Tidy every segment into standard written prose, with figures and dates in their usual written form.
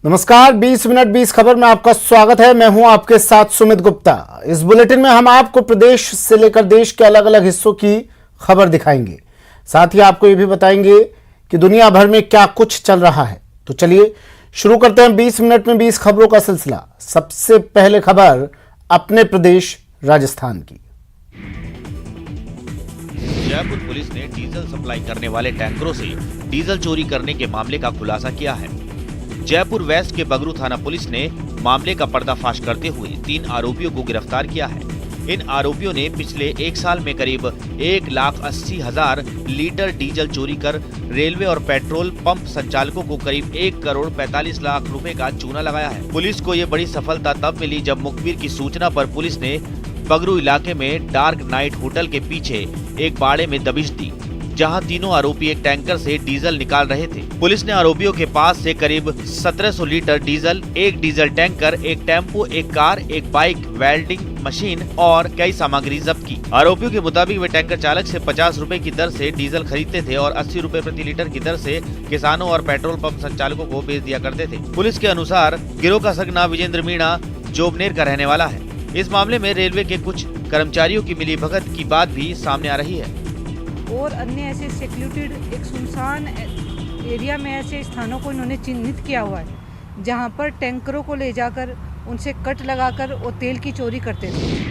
नमस्कार, 20 मिनट 20 खबर में आपका स्वागत है। मैं हूं आपके साथ सुमित गुप्ता। इस बुलेटिन में हम आपको प्रदेश से लेकर देश के अलग अलग हिस्सों की खबर दिखाएंगे। साथ ही आपको यह भी बताएंगे कि दुनिया भर में क्या कुछ चल रहा है। तो चलिए शुरू करते हैं 20 मिनट में 20 खबरों का सिलसिला। सबसे पहले खबर अपने प्रदेश राजस्थान की। जयपुर पुलिस ने डीजल सप्लाई करने वाले टैंकरों से डीजल चोरी करने के मामले का खुलासा किया है। जयपुर वेस्ट के बगरू थाना पुलिस ने मामले का पर्दाफाश करते हुए 3 आरोपियों को गिरफ्तार किया है। इन आरोपियों ने पिछले 1 साल में करीब 1,80,000 लीटर डीजल चोरी कर रेलवे और पेट्रोल पंप संचालकों को करीब 1 करोड़ 45 लाख रुपए का चूना लगाया है। पुलिस को ये बड़ी सफलता तब मिली जब मुखबिर की सूचना पर पुलिस ने बगरू इलाके में डार्क नाइट होटल के पीछे एक बाड़े में दबिश दी, जहां तीनों आरोपी एक टैंकर से डीजल निकाल रहे थे। पुलिस ने आरोपियों के पास से करीब 1700 लीटर डीजल, एक डीजल टैंकर, एक टेम्पो, एक कार, एक बाइक, वेल्डिंग मशीन और कई सामग्री जब्त की। आरोपियों के मुताबिक वे टैंकर चालक से 50 रुपए की दर से डीजल खरीदते थे और 80 रुपए प्रति लीटर की दर से किसानों और पेट्रोल पंप संचालकों को बेच दिया करते थे। पुलिस के अनुसार गिरोह का सरगना विजेंद्र मीणा जोबनेर का रहने वाला है। इस मामले में रेलवे के कुछ कर्मचारियों की मिलीभगत की बात भी सामने आ रही है और अन्य ऐसे सेक्लूटेड एक सुनसान एरिया में ऐसे स्थानों को इन्होंने चिन्हित किया हुआ है जहां पर टैंकरों को ले जाकर उनसे कट लगाकर वो तेल की चोरी करते थे।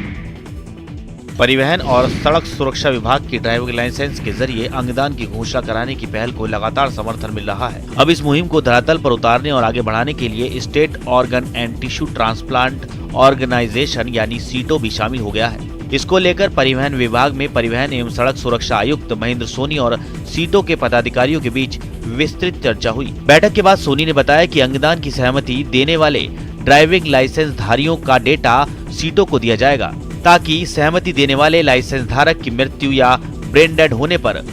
परिवहन और सड़क सुरक्षा विभाग की ड्राइविंग लाइसेंस के जरिए अंगदान की घोषणा कराने की पहल को लगातार समर्थन मिल रहा है। अब इस मुहिम को धरातल पर उतारने और आगे बढ़ाने के लिए state organ and tissue transplant organisation यानी सीटो भी शामिल हो गया है। इसको लेकर परिवहन विभाग में परिवहन एवं सड़क सुरक्षा आयुक्त महेंद्र सोनी और सीटो के पदाधिकारियों के बीच विस्तृत चर्चा हुई। बैठक के बाद सोनी ने बताया कि अंगदान की सहमति देने वाले ड्राइविंग लाइसेंस धारियों का डेटा सीटो को दिया जाएगा, ताकि सहमति देने वाले लाइसेंस धारक की मृत्यु या ब्रेन डेड होने पर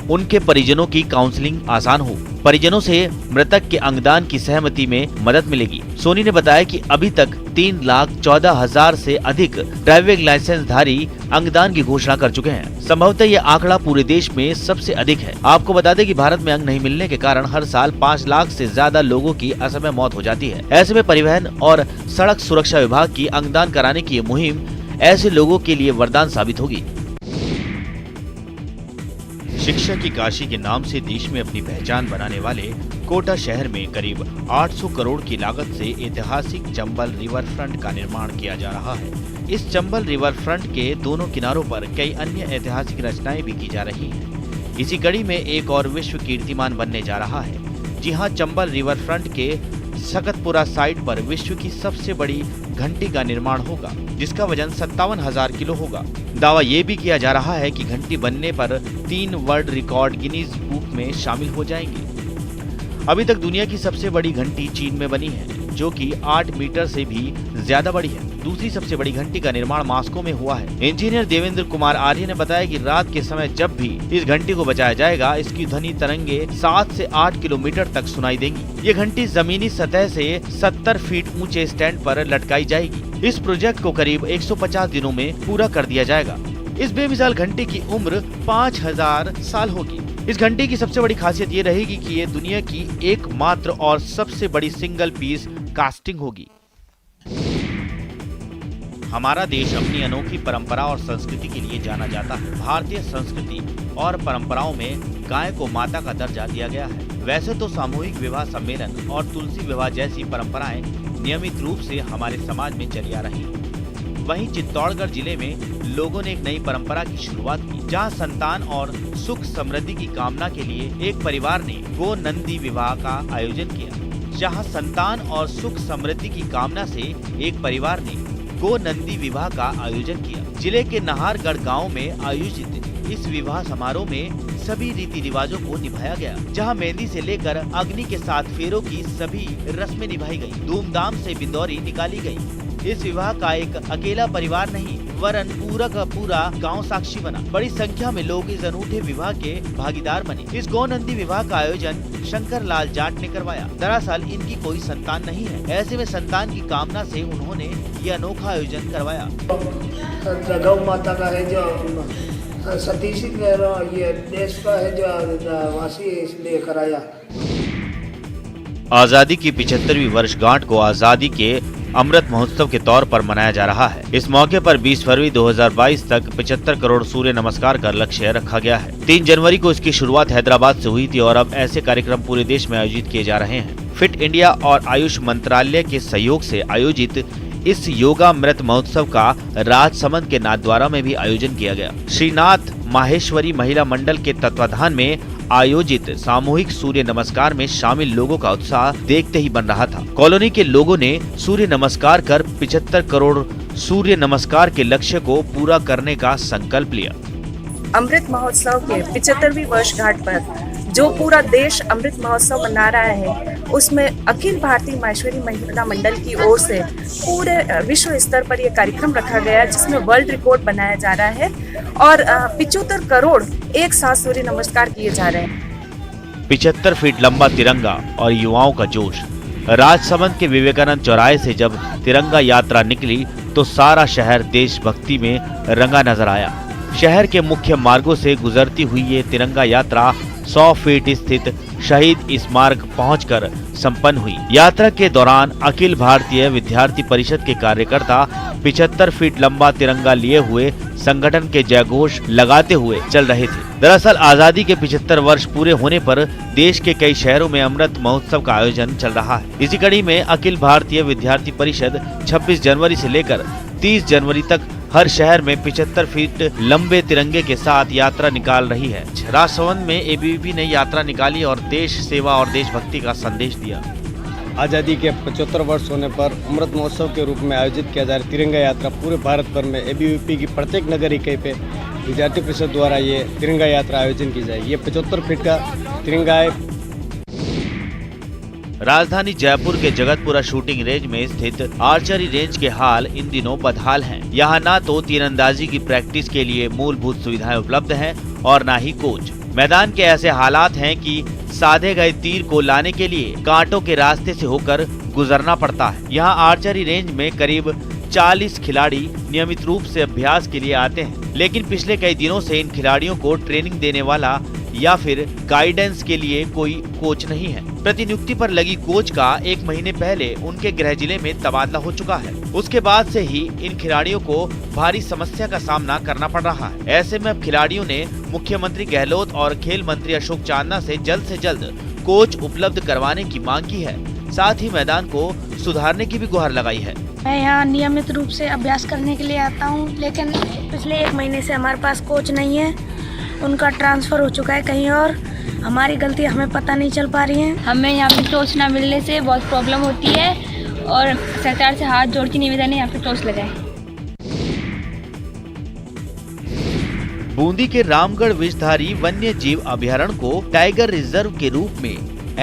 उनके परिजनों की काउंसलिंग आसान हो। परिजनों से मृतक के अंगदान की सहमति में मदद मिलेगी। सोनी ने बताया कि अभी तक 3,14,000 से अधिक ड्राइविंग लाइसेंस धारी अंगदान की घोषणा कर चुके हैं। संभवतः ये आंकड़ा पूरे देश में सबसे अधिक है। आपको बता दें कि भारत में अंग नहीं मिलने के कारण हर साल 5 लाख से ज्यादा लोगों की असमय मौत हो जाती है। ऐसे में परिवहन और सड़क सुरक्षा विभाग की अंगदान कराने की ये मुहिम ऐसे लोगों के लिए वरदान साबित होगी। शिक्षा की काशी के नाम से देश में अपनी पहचान बनाने वाले कोटा शहर में करीब 800 करोड़ की लागत से ऐतिहासिक चंबल रिवर फ्रंट का निर्माण किया जा रहा है। इस चंबल रिवर फ्रंट के दोनों किनारों पर कई अन्य ऐतिहासिक रचनाएं भी की जा रही हैं। इसी कड़ी में एक और विश्व कीर्तिमान बनने जा रहा है। जी हां, चंबल रिवर फ्रंट के सकतपुरा साइट पर विश्व की सबसे बड़ी घंटी का निर्माण होगा, जिसका वजन 57,000 किलो होगा। दावा ये भी किया जा रहा है कि घंटी बनने पर 3 वर्ल्ड रिकॉर्ड गिनीज बुक में शामिल हो जाएंगे। अभी तक दुनिया की सबसे बड़ी घंटी चीन में बनी है, जो कि 8 मीटर से भी ज्यादा बड़ी है। दूसरी सबसे बड़ी घंटी का निर्माण मॉस्को में हुआ है। इंजीनियर देवेंद्र कुमार आर्य ने बताया कि रात के समय जब भी इस घंटी को बजाया जाएगा, इसकी ध्वनि तरंगे 7 से 8 किलोमीटर तक सुनाई देंगी। ये घंटी जमीनी सतह से 70 फीट ऊंचे स्टैंड पर लटकाई जाएगी। इस प्रोजेक्ट को करीब 150 दिनों में पूरा कर दिया जाएगा। इस बेमिसाल घंटी की उम्र 5000 साल होगी। इस घंटी की सबसे बड़ी खासियत ये रहेगी कि ये दुनिया की एकमात्र और सबसे बड़ी सिंगल पीस कास्टिंग होगी। हमारा देश अपनी अनोखी परंपरा और संस्कृति के लिए जाना जाता है। भारतीय संस्कृति और परंपराओं में गाय को माता का दर्जा दिया गया है। वैसे तो सामूहिक विवाह सम्मेलन और तुलसी विवाह जैसी परंपराएं नियमित रूप से हमारे समाज में चली आ रही हैं। वहीं चित्तौड़गढ़ जिले में लोगों ने एक नई परंपरा की शुरुआत की, जहां संतान और सुख समृद्धि की कामना के लिए एक परिवार ने गो नंदी विवाह का आयोजन किया। जहां संतान और सुख समृद्धि की कामना से एक परिवार ने गो नंदी विवाह का आयोजन किया। जिले के नाहरगढ़ गांव में आयोजित इस विवाह समारोह में सभी रीति रिवाजों को निभाया गया, जहां मेहंदी से लेकर अग्नि के 7 फेरों की सभी रस्में निभाई गई। धूमधाम से बिंदौरी निकाली गई। इस विवाह का एक अकेला परिवार नहीं, वरन पूरा का पूरा गांव साक्षी बना। बड़ी संख्या में लोग इस अनूठे विवाह के भागीदार बने। इस गौ नंदी विवाह का आयोजन शंकर लाल जाट ने करवाया। दरअसल इनकी कोई संतान नहीं है। ऐसे में संतान की कामना से उन्होंने ये अनोखा आयोजन करवाया। गौ माता का है जो सतीश ये देश का है जो वासी, इसलिए कराया। आजादी की 75वीं वर्षगांठ को आजादी के अमृत महोत्सव के तौर पर मनाया जा रहा है। इस मौके पर 20 फरवरी 2022 तक 75 करोड़ सूर्य नमस्कार का लक्ष्य रखा गया है। 3 जनवरी को इसकी शुरुआत हैदराबाद से हुई थी और अब ऐसे कार्यक्रम पूरे देश में आयोजित किए जा रहे हैं। फिट इंडिया और आयुष मंत्रालय के सहयोग से आयोजित इस योगामृत महोत्सव का राजसमंद के नाथद्वारा में भी आयोजन किया गया। श्रीनाथ माहेश्वरी महिला मंडल के तत्वाधान में आयोजित सामूहिक सूर्य नमस्कार में शामिल लोगों का उत्साह देखते ही बन रहा था। कॉलोनी के लोगों ने सूर्य नमस्कार कर 75 करोड़ सूर्य नमस्कार के लक्ष्य को पूरा करने का संकल्प लिया। अमृत महोत्सव के 75वीं वर्षगांठ पर जो पूरा देश अमृत महोत्सव मना रहा है, उसमें अखिल भारतीय माहेश्वरी महिला मंडल की ओर से पूरे विश्व स्तर पर यह कार्यक्रम रखा गया है, जिसमें वर्ल्ड रिकॉर्ड बनाया जा रहा है और 75 करोड़ एक साथ सूर्य नमस्कार किए जा रहे हैं। 75 फीट लंबा तिरंगा और युवाओं का जोश। राजसमंद के विवेकानंद चौराहे से जब तिरंगा यात्रा निकली तो सारा शहर देशभक्ति में रंगा नजर आया। शहर के मुख्य मार्गों से गुजरती हुई ये तिरंगा यात्रा 100 फीट स्थित शहीद स्मारक पहुंचकर संपन्न हुई। यात्रा के दौरान अखिल भारतीय विद्यार्थी परिषद के कार्यकर्ता 75 फीट लंबा तिरंगा लिए हुए संगठन के जयघोष लगाते हुए चल रहे थे। दरअसल आजादी के 75 वर्ष पूरे होने पर देश के कई शहरों में अमृत महोत्सव का आयोजन चल रहा है। इसी कड़ी में अखिल भारतीय विद्यार्थी परिषद 26 जनवरी से लेकर 30 जनवरी तक हर शहर में 75 फीट लंबे तिरंगे के साथ यात्रा निकाल रही है। राजसमंद में एबीवीपी ने यात्रा निकाली और देश सेवा और देशभक्ति का संदेश दिया। आज़ादी के 75 वर्ष होने पर अमृत महोत्सव के रूप में आयोजित किया जा रहा तिरंगा यात्रा पूरे भारत भर में एबीवीपी की प्रत्येक नगर इकाई पे विद्यार्थी परिषद द्वारा ये तिरंगा यात्रा आयोजन की जाएगी। ये 75 फीट का तिरंगा है। राजधानी जयपुर के जगतपुरा शूटिंग रेंज में स्थित आर्चरी रेंज के हाल इन दिनों बदहाल हैं। यहाँ न तो तीरंदाजी की प्रैक्टिस के लिए मूलभूत सुविधाएं उपलब्ध हैं और न ही कोच। मैदान के ऐसे हालात हैं कि साधे गए तीर को लाने के लिए कांटों के रास्ते से होकर गुजरना पड़ता है। यहाँ आर्चरी रेंज में करीब 40 खिलाड़ी नियमित रूप से अभ्यास के लिए आते हैं, लेकिन पिछले कई दिनों से इन खिलाड़ियों को ट्रेनिंग देने वाला या फिर गाइडेंस के लिए कोई कोच नहीं है। प्रतिनियुक्ति पर लगी कोच का 1 महीने पहले उनके गृह जिले में तबादला हो चुका है। उसके बाद से ही इन खिलाड़ियों को भारी समस्या का सामना करना पड़ रहा है। ऐसे में अब खिलाड़ियों ने मुख्यमंत्री गहलोत और खेल मंत्री अशोक चांदना से जल्द कोच उपलब्ध करवाने की मांग की है। साथ ही मैदान को सुधारने की भी गुहार लगाई है। मैं यहाँ नियमित रूप से अभ्यास करने के लिए आता हूँ, लेकिन पिछले 1 महीने से हमारे पास कोच नहीं है। उनका ट्रांसफर हो चुका है कहीं और। हमारी गलती हमें पता नहीं चल पा रही है। हमें यहाँ पे कोच ना मिलने से बहुत प्रॉब्लम होती है और सरकार से हाथ जोड़ के निवेदन है यहाँ पे कोच लगाए। बूंदी के रामगढ़ विषधारी वन्य जीव अभयारण्य को टाइगर रिजर्व के रूप में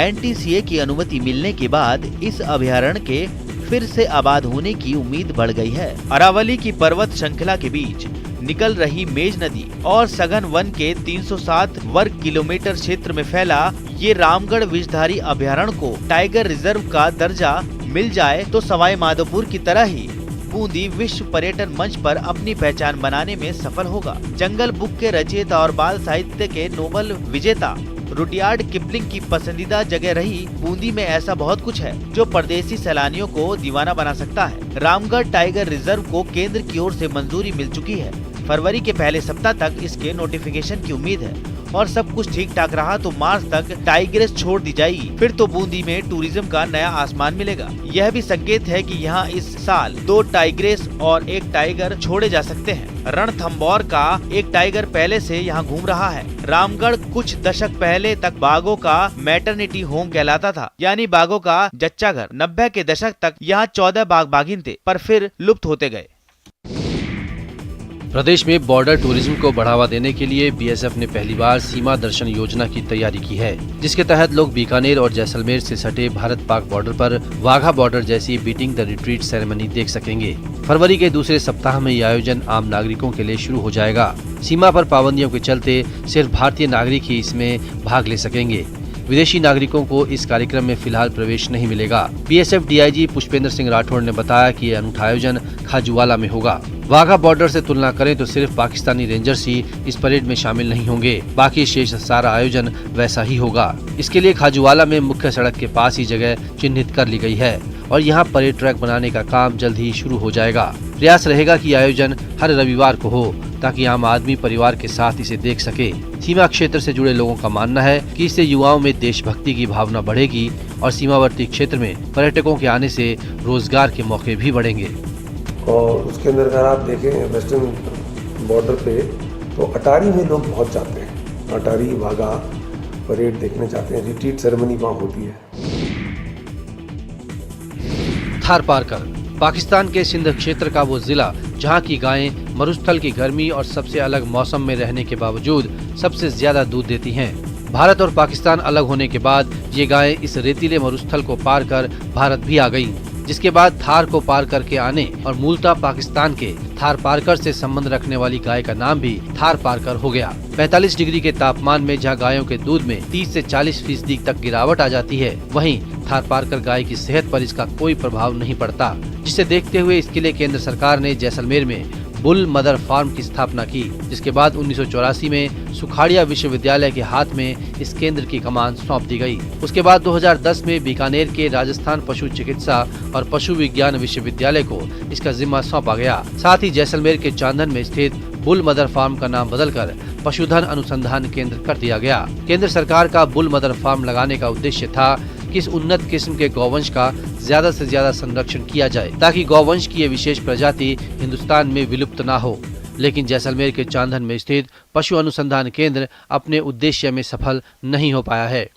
NTCA की अनुमति मिलने के बाद इस अभयारण्य के फिर से आबाद होने की उम्मीद बढ़ गई है। अरावली की पर्वत श्रृंखला के बीच निकल रही मेज नदी और सघन वन के 307 वर्ग किलोमीटर क्षेत्र में फैला ये रामगढ़ विषधारी अभयारण्य को टाइगर रिजर्व का दर्जा मिल जाए तो सवाई माधोपुर की तरह ही बूंदी विश्व पर्यटन मंच पर अपनी पहचान बनाने में सफल होगा। जंगल बुक के रचयिता और बाल साहित्य के नोबेल विजेता रुडयार्ड किपलिंग की पसंदीदा जगह रही बूंदी में ऐसा बहुत कुछ है जो परदेसी सैलानियों को दीवाना बना सकता है। रामगढ़ टाइगर रिजर्व को केंद्र की ओर से मंजूरी मिल चुकी है। फरवरी के पहले सप्ताह तक इसके नोटिफिकेशन की उम्मीद है और सब कुछ ठीक ठाक रहा तो मार्च तक टाइग्रेस छोड़ दी जाएगी। फिर तो बूंदी में टूरिज्म का नया आसमान मिलेगा। यह भी संकेत है कि यहाँ इस साल 2 टाइग्रेस और 1 टाइगर छोड़े जा सकते हैं। रणथंभौर का एक टाइगर पहले से यहाँ घूम रहा है। रामगढ़ कुछ दशक पहले तक बाघों का मैटरनिटी होम कहलाता था, यानी बाघों का जच्चा घर। 90 के दशक तक यहाँ 14 बाघ बाघिन थे, पर फिर लुप्त होते गए। प्रदेश में बॉर्डर टूरिज्म को बढ़ावा देने के लिए बीएसएफ ने पहली बार सीमा दर्शन योजना की तैयारी की है, जिसके तहत लोग बीकानेर और जैसलमेर से सटे भारत पाक बॉर्डर पर वाघा बॉर्डर जैसी बीटिंग द रिट्रीट सेरेमनी देख सकेंगे। फरवरी के दूसरे सप्ताह में ये आयोजन आम नागरिकों के लिए शुरू हो जाएगा। सीमा पर पाबंदियों के चलते सिर्फ भारतीय नागरिक ही इसमें भाग ले सकेंगे। विदेशी नागरिकों को इस कार्यक्रम में फिलहाल प्रवेश नहीं मिलेगा। बीएसएफ डीआईजी पुष्पेंद्र सिंह राठौड़ ने बताया कि यह अनूठा आयोजन खाजूवाला में होगा। वाघा बॉर्डर से तुलना करें तो सिर्फ पाकिस्तानी रेंजर्स ही इस परेड में शामिल नहीं होंगे, बाकी शेष सारा आयोजन वैसा ही होगा। इसके लिए खाजूवाला में मुख्य सड़क के पास ही जगह चिन्हित कर ली गई है और यहाँ परेड ट्रैक बनाने का काम जल्द ही शुरू हो जाएगा। प्रयास रहेगा कि आयोजन हर रविवार को हो ताकि आम आदमी परिवार के साथ इसे देख सके। सीमा क्षेत्र से जुड़े लोगों का मानना है कि इससे युवाओं में देशभक्ति की भावना बढ़ेगी और सीमावर्ती क्षेत्र में पर्यटकों के आने से रोजगार के मौके भी बढ़ेंगे। और उसके अंदर अगर आप देखें वेस्टर्न बॉर्डर पे तो अटारी में लोग बहुत जाते हैं। अटारी वाघा परेड देखने जाते हैं। रिट्रीट सेरेमनी वहाँ होती है। थारपारकर पाकिस्तान के सिंध क्षेत्र का वो जिला जहाँ की गायें मरुस्थल की गर्मी और सबसे अलग मौसम में रहने के बावजूद सबसे ज्यादा दूध देती हैं। भारत और पाकिस्तान अलग होने के बाद ये गायें इस रेतीले मरुस्थल को पार कर भारत भी आ गयीं, जिसके बाद थार को पार करके आने और मूलतः पाकिस्तान के थारपारकर से संबंध रखने वाली गाय का नाम भी थारपारकर हो गया। 45 डिग्री के तापमान में जहां गायों के दूध में 30 से 40% तक गिरावट आ जाती है, वहीं थारपारकर गाय की सेहत पर इसका कोई प्रभाव नहीं पड़ता, जिसे देखते हुए इसके लिए केंद्र सरकार ने जैसलमेर में बुल मदर फार्म की स्थापना की, जिसके बाद 1984 में सुखाड़िया विश्वविद्यालय के हाथ में इस केंद्र की कमान सौंप दी गई। उसके बाद 2010 में बीकानेर के राजस्थान पशु चिकित्सा और पशु विज्ञान विश्वविद्यालय को इसका जिम्मा सौंपा गया। साथ ही जैसलमेर के चांदन में स्थित बुल मदर फार्म का नाम बदलकर पशुधन अनुसंधान केंद्र कर दिया गया। केंद्र सरकार का बुल मदर फार्म लगाने का उद्देश्य था कि इस उन्नत किस्म के गौवंश का ज्यादा से ज्यादा संरक्षण किया जाए ताकि गौवंश की ये विशेष प्रजाति हिंदुस्तान में विलुप्त ना हो। लेकिन जैसलमेर के चांदन में स्थित पशु अनुसंधान केंद्र अपने उद्देश्य में सफल नहीं हो पाया है।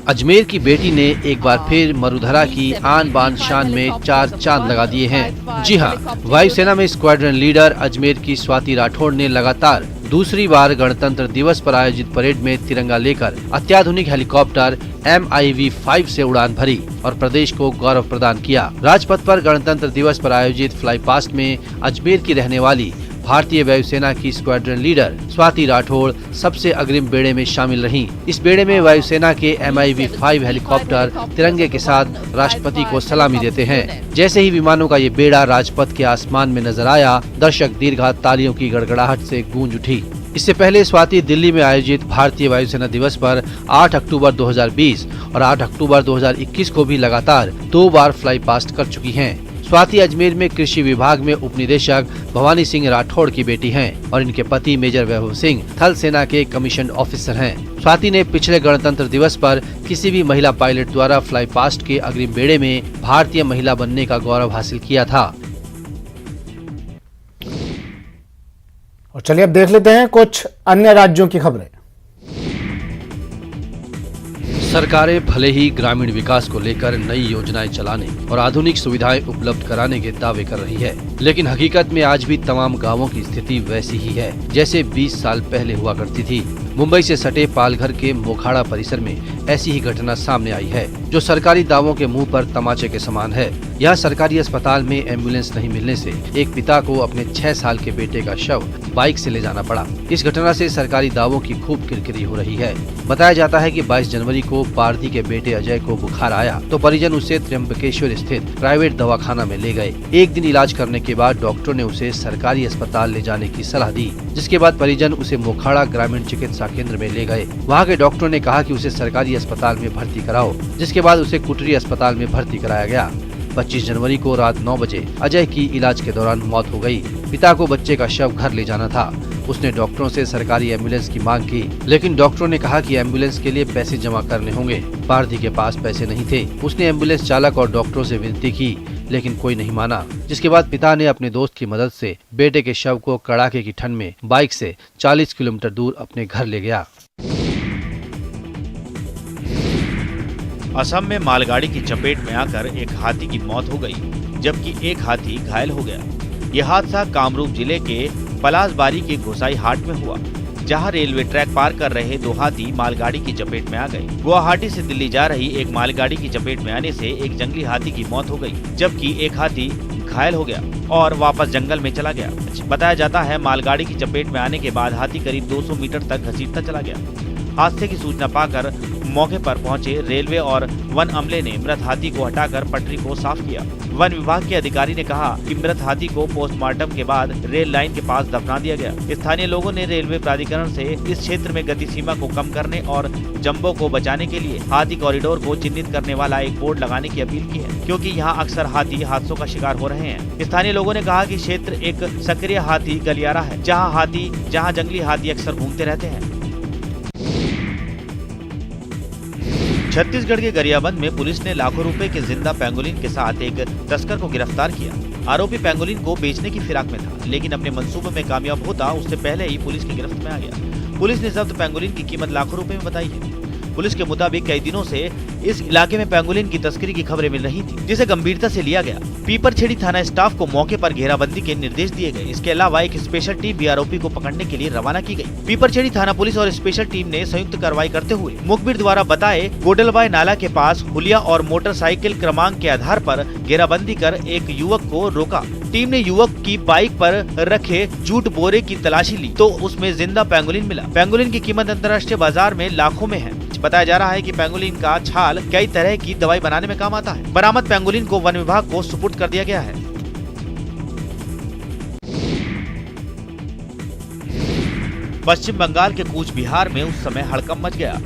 अजमेर की बेटी ने एक बार फिर मरुधरा की आन बान शान में 4 चांद लगा दिए हैं। जी हां, वायुसेना में स्क्वाड्रन लीडर अजमेर की स्वाति राठौड़ ने लगातार दूसरी बार गणतंत्र दिवस पर आयोजित परेड में तिरंगा लेकर अत्याधुनिक हेलीकॉप्टर MIV-5 से उड़ान भरी और प्रदेश को गौरव प्रदान किया। राजपथ पर गणतंत्र दिवस पर आयोजित फ्लाई पास्ट में अजमेर की रहने वाली भारतीय वायुसेना की स्क्वाड्रन लीडर स्वाति राठौड़ सबसे अग्रिम बेड़े में शामिल रहीं। इस बेड़े में वायुसेना के MIV-5 हेलीकॉप्टर तिरंगे के साथ राष्ट्रपति को सलामी देते हैं। जैसे ही विमानों का ये बेड़ा राजपथ के आसमान में नजर आया, दर्शक दीर्घात तालियों की गड़गड़ाहट से गूंज उठी। इससे पहले स्वाति दिल्ली में आयोजित भारतीय वायुसेना दिवस पर 8 अक्टूबर 2020 और 8 अक्टूबर 2021 को भी लगातार 2 बार फ्लाई पास्ट कर चुकी हैं। स्वाति अजमेर में कृषि विभाग में उप निदेशक भवानी सिंह राठौड़ की बेटी हैं और इनके पति मेजर वैभव सिंह थल सेना के कमीशन ऑफिसर हैं। स्वाति ने पिछले गणतंत्र दिवस पर किसी भी महिला पायलट द्वारा फ्लाई पास्ट के अग्रिम बेड़े में भारतीय महिला बनने का गौरव हासिल किया था। और चलिए अब देख लेते हैं कुछ अन्य राज्यों की खबरें। सरकारें भले ही ग्रामीण विकास को लेकर नई योजनाएं चलाने और आधुनिक सुविधाएं उपलब्ध कराने के दावे कर रही है, लेकिन हकीकत में आज भी तमाम गांवों की स्थिति वैसी ही है जैसे 20 साल पहले हुआ करती थी। मुंबई से सटे पालघर के मोखाड़ा परिसर में ऐसी ही घटना सामने आई है जो सरकारी दावों के मुंह पर तमाचे के समान है। यहाँ सरकारी अस्पताल में एम्बुलेंस नहीं मिलने से एक पिता को अपने 6 साल के बेटे का शव बाइक से ले जाना पड़ा। इस घटना से सरकारी दावों की खूब किरकिरी हो रही है। बताया जाता है कि 22 जनवरी को पारधी के बेटे अजय को बुखार आया तो परिजन उसे त्र्यंबकेश्वर स्थित प्राइवेट दवाखाना में ले गए। एक दिन इलाज करने के बाद डॉक्टर ने उसे सरकारी अस्पताल ले जाने की सलाह दी, जिसके बाद परिजन उसे मोखाड़ा ग्रामीण चिकित्सा केंद्र में ले गए। वहाँ के डॉक्टर ने कहा कि उसे सरकारी अस्पताल में भर्ती कराओ, जिसके बाद उसे कुटरी अस्पताल में भर्ती कराया गया। 25 जनवरी को रात 9 बजे अजय की इलाज के दौरान मौत हो गई। पिता को बच्चे का शव घर ले जाना था। उसने डॉक्टरों से सरकारी एम्बुलेंस की मांग की, लेकिन डॉक्टरों ने कहा कि एम्बुलेंस के लिए पैसे जमा करने होंगे। पारधी के पास पैसे नहीं थे। उसने एम्बुलेंस चालक और डॉक्टरों से विनती की, लेकिन कोई नहीं माना। जिसके बाद पिता ने अपने दोस्त की मदद से बेटे के शव को कड़ाके की ठंड में बाइक से 40 किलोमीटर दूर अपने घर ले गया। असम में मालगाड़ी की चपेट में आकर एक हाथी की मौत हो गई, जबकि एक हाथी घायल हो गया। यह हादसा कामरूप जिले के पलासबारी के घोसाई हाट में हुआ, जहां रेलवे ट्रैक पार कर रहे 2 हाथी मालगाड़ी की चपेट में आ गए। गुवाहाटी से दिल्ली जा रही एक मालगाड़ी की चपेट में आने से एक जंगली हाथी की मौत हो गई, जबकि एक हाथी घायल हो गया और वापस जंगल में चला गया। बताया जाता है मालगाड़ी की चपेट में आने के बाद हाथी करीब 200 मीटर तक घसीटता चला गया। हादसे की सूचना पाकर मौके पर पहुंचे रेलवे और वन अमले ने मृत हाथी को हटाकर पटरी को साफ किया। वन विभाग के अधिकारी ने कहा कि मृत हाथी को पोस्टमार्टम के बाद रेल लाइन के पास दफना दिया गया। स्थानीय लोगों ने रेलवे प्राधिकरण से इस क्षेत्र में गति सीमा को कम करने और जंबो को बचाने के लिए हाथी कॉरिडोर को चिन्हित करने वाला एक बोर्ड लगाने की अपील की है, क्योंकि यहाँ अक्सर हाथी हादसों का शिकार हो रहे हैं। स्थानीय लोगों ने कहा कि क्षेत्र एक सक्रिय हाथी गलियारा है, जहाँ जंगली हाथी अक्सर घूमते रहते हैं। छत्तीसगढ़ के गरियाबंद में पुलिस ने लाखों रुपए के जिंदा पेंगोलिन के साथ एक तस्कर को गिरफ्तार किया। आरोपी पेंगोलिन को बेचने की फिराक में था, लेकिन अपने मंसूबे में कामयाब होता उससे पहले ही पुलिस की गिरफ्त में आ गया। पुलिस ने जब्त पेंगोलिन की कीमत लाखों रुपए में बताई है। पुलिस के मुताबिक कई दिनों से इस इलाके में पेंगोलिन की तस्करी की खबरें मिल रही थी, जिसे गंभीरता से लिया गया। पीपरछेड़ी थाना स्टाफ को मौके पर घेराबंदी के निर्देश दिए गए। इसके अलावा एक स्पेशल टीम भी आरोपी को पकड़ने के लिए रवाना की गई। पीपरछेड़ी थाना पुलिस और स्पेशल टीम ने संयुक्त कार्रवाई करते हुए मुखबिर द्वारा बताए गोडलबाई नाला के पास हुलिया और मोटरसाइकिल क्रमांक के आधार पर घेराबंदी कर एक युवक को रोका। टीम ने युवक की बाइक पर रखे जूट बोरे की तलाशी ली तो उसमें जिंदा पेंगोलिन मिला। पेंगोलिन की कीमत अंतर्राष्ट्रीय बाजार में लाखों में है। बताया जा रहा है कि पेंगोलिन का छाल कई तरह की दवाई बनाने में काम आता है। बरामद पेंगोलिन को वन विभाग को सुपुर्द कर दिया गया है। पश्चिम बंगाल के कूच बिहार में उस समय हड़कंप मच गया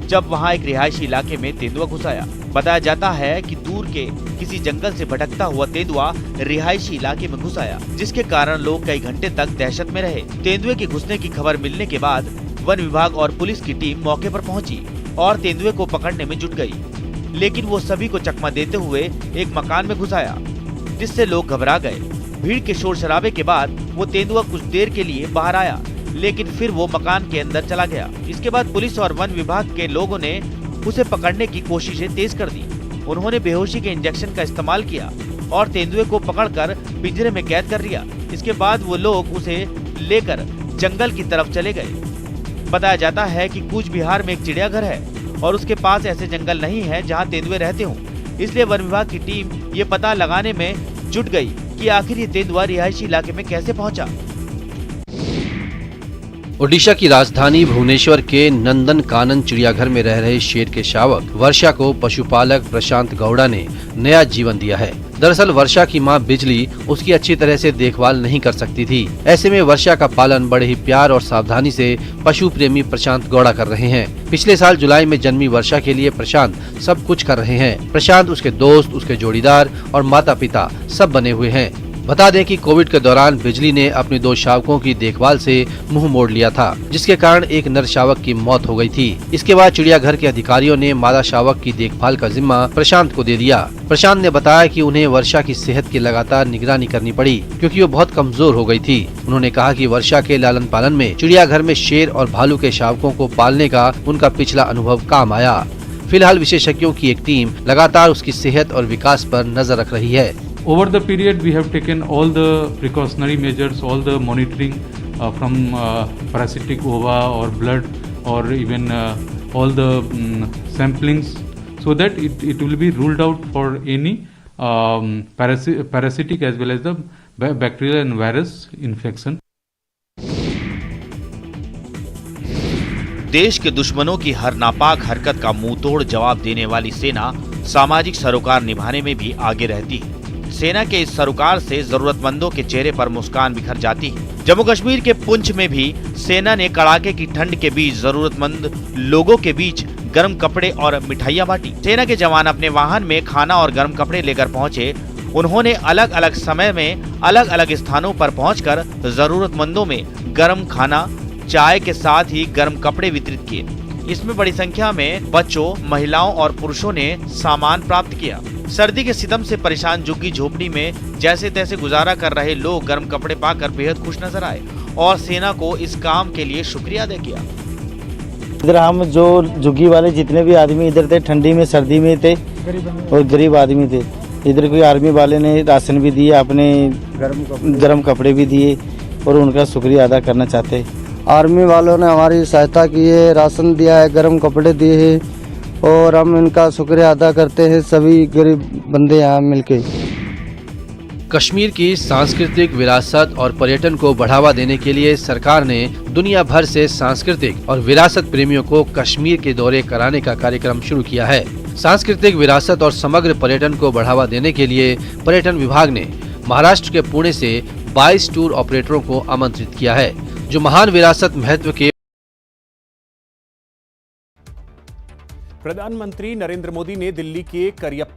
जब वहां एक रिहायशी इलाके में तेंदुआ घुस आया। बताया जाता है कि दूर के किसी जंगल से भटकता हुआ तेंदुआ रिहायशी इलाके में घुस आया, जिसके कारण लोग कई घंटे तक दहशत में रहे। तेंदुए के घुसने की खबर मिलने के बाद वन विभाग और पुलिस की टीम मौके पर पहुंची और तेंदुए को पकड़ने में जुट गई, लेकिन वो सभी को चकमा देते हुए एक मकान में घुस आया, जिससे लोग घबरा गए। भीड़ के शोर शराबे के बाद वो तेंदुआ कुछ देर के लिए बाहर आया, लेकिन फिर वो मकान के अंदर चला गया। इसके बाद पुलिस और वन विभाग के लोगों ने उसे पकड़ने की कोशिशें तेज कर दी। उन्होंने बेहोशी के इंजेक्शन का इस्तेमाल किया और तेंदुए को पकड़कर पिंजरे में कैद कर लिया। इसके बाद वो लोग उसे लेकर जंगल की तरफ चले गए। बताया जाता है कि कूच बिहार में एक चिड़ियाघर है और उसके पास ऐसे जंगल नहीं है जहां तेंदुए रहते हों, इसलिए वन विभाग की टीम ये पता लगाने में जुट गई कि आखिर ये तेंदुआ रिहायशी इलाके में कैसे पहुंचा। ओडिशा की राजधानी भुवनेश्वर के नंदन कानन चिड़ियाघर में रह रहे शेर के शावक वर्षा को पशुपालक प्रशांत गौड़ा ने नया जीवन दिया है। दरअसल वर्षा की मां बिजली उसकी अच्छी तरह से देखभाल नहीं कर सकती थी। ऐसे में वर्षा का पालन बड़े ही प्यार और सावधानी से पशु प्रेमी प्रशांत गौड़ा कर रहे हैं। पिछले साल जुलाई में जन्मी वर्षा के लिए प्रशांत सब कुछ कर रहे हैं। प्रशांत, उसके दोस्त, उसके जोड़ीदार और माता पिता सब बने हुए हैं। बता दें कि कोविड के दौरान बिजली ने अपने 2 शावकों की देखभाल से मुंह मोड़ लिया था, जिसके कारण एक नर शावक की मौत हो गई थी। इसके बाद चिड़ियाघर के अधिकारियों ने मादा शावक की देखभाल का जिम्मा प्रशांत को दे दिया। प्रशांत ने बताया कि उन्हें वर्षा की सेहत की लगातार निगरानी करनी पड़ी, क्योंकि वो बहुत कमजोर हो गई थी। उन्होंने कहा कि वर्षा के लालन पालन में चिड़ियाघर में शेर और भालू के शावकों को पालने का उनका पिछला अनुभव काम आया। फिलहाल विशेषज्ञों की एक टीम लगातार उसकी सेहत और विकास पर नजर रख रही है। Over the period, we have taken all the precautionary measures, all the monitoring from parasitic ova or blood, or even all the samplings, so that it will be ruled out for any parasitic as well as the bacterial and virus infection. देश के दुश्मनों की हर नापाक हरकत का मुंहतोड़ जवाब देने वाली सेना सामाजिक सरोकार निभाने में भी आगे रहती है। सेना के इस सरोकार से जरूरतमंदों के चेहरे पर मुस्कान बिखर जाती है। जम्मू कश्मीर के पुंछ में भी सेना ने कड़ाके की ठंड के बीच जरूरतमंद लोगों के बीच गर्म कपड़े और मिठाइयां बांटी। सेना के जवान अपने वाहन में खाना और गर्म कपड़े लेकर पहुंचे। उन्होंने अलग अलग समय में अलग अलग स्थानों पर पहुंचकर जरूरतमंदों में गर्म खाना, चाय के साथ ही गर्म कपड़े वितरित किए। इसमें बड़ी संख्या में बच्चों, महिलाओं और पुरुषों ने सामान प्राप्त किया। सर्दी के सितम से परेशान झुग्गी झोपड़ी में जैसे तैसे गुजारा कर रहे लोग गर्म कपड़े पाकर बेहद खुश नजर आए और सेना को इस काम के लिए शुक्रिया अदा किया। इधर हम जो झुग्गी वाले जितने भी आदमी इधर थे, ठंडी में सर्दी में थे और गरीब आदमी थे। इधर कोई आर्मी वाले ने राशन भी दिए, अपने गर्म कपड़े भी दिए और उनका शुक्रिया अदा करना चाहते हैं। आर्मी वालों ने हमारी सहायता की है, राशन दिया है, गर्म कपड़े दिए हैं और हम इनका शुक्रिया अदा करते हैं, सभी गरीब बंदे यहाँ मिलके। कश्मीर की सांस्कृतिक विरासत और पर्यटन को बढ़ावा देने के लिए सरकार ने दुनिया भर से सांस्कृतिक और विरासत प्रेमियों को कश्मीर के दौरे कराने का कार्यक्रम शुरू किया है। सांस्कृतिक विरासत और समग्र पर्यटन को बढ़ावा देने के लिए पर्यटन विभाग ने महाराष्ट्र के पुणे से 22 टूर ऑपरेटरों को आमंत्रित किया है, जो महान विरासत महत्व के प्रधानमंत्री नरेंद्र मोदी ने दिल्ली के करियप्पा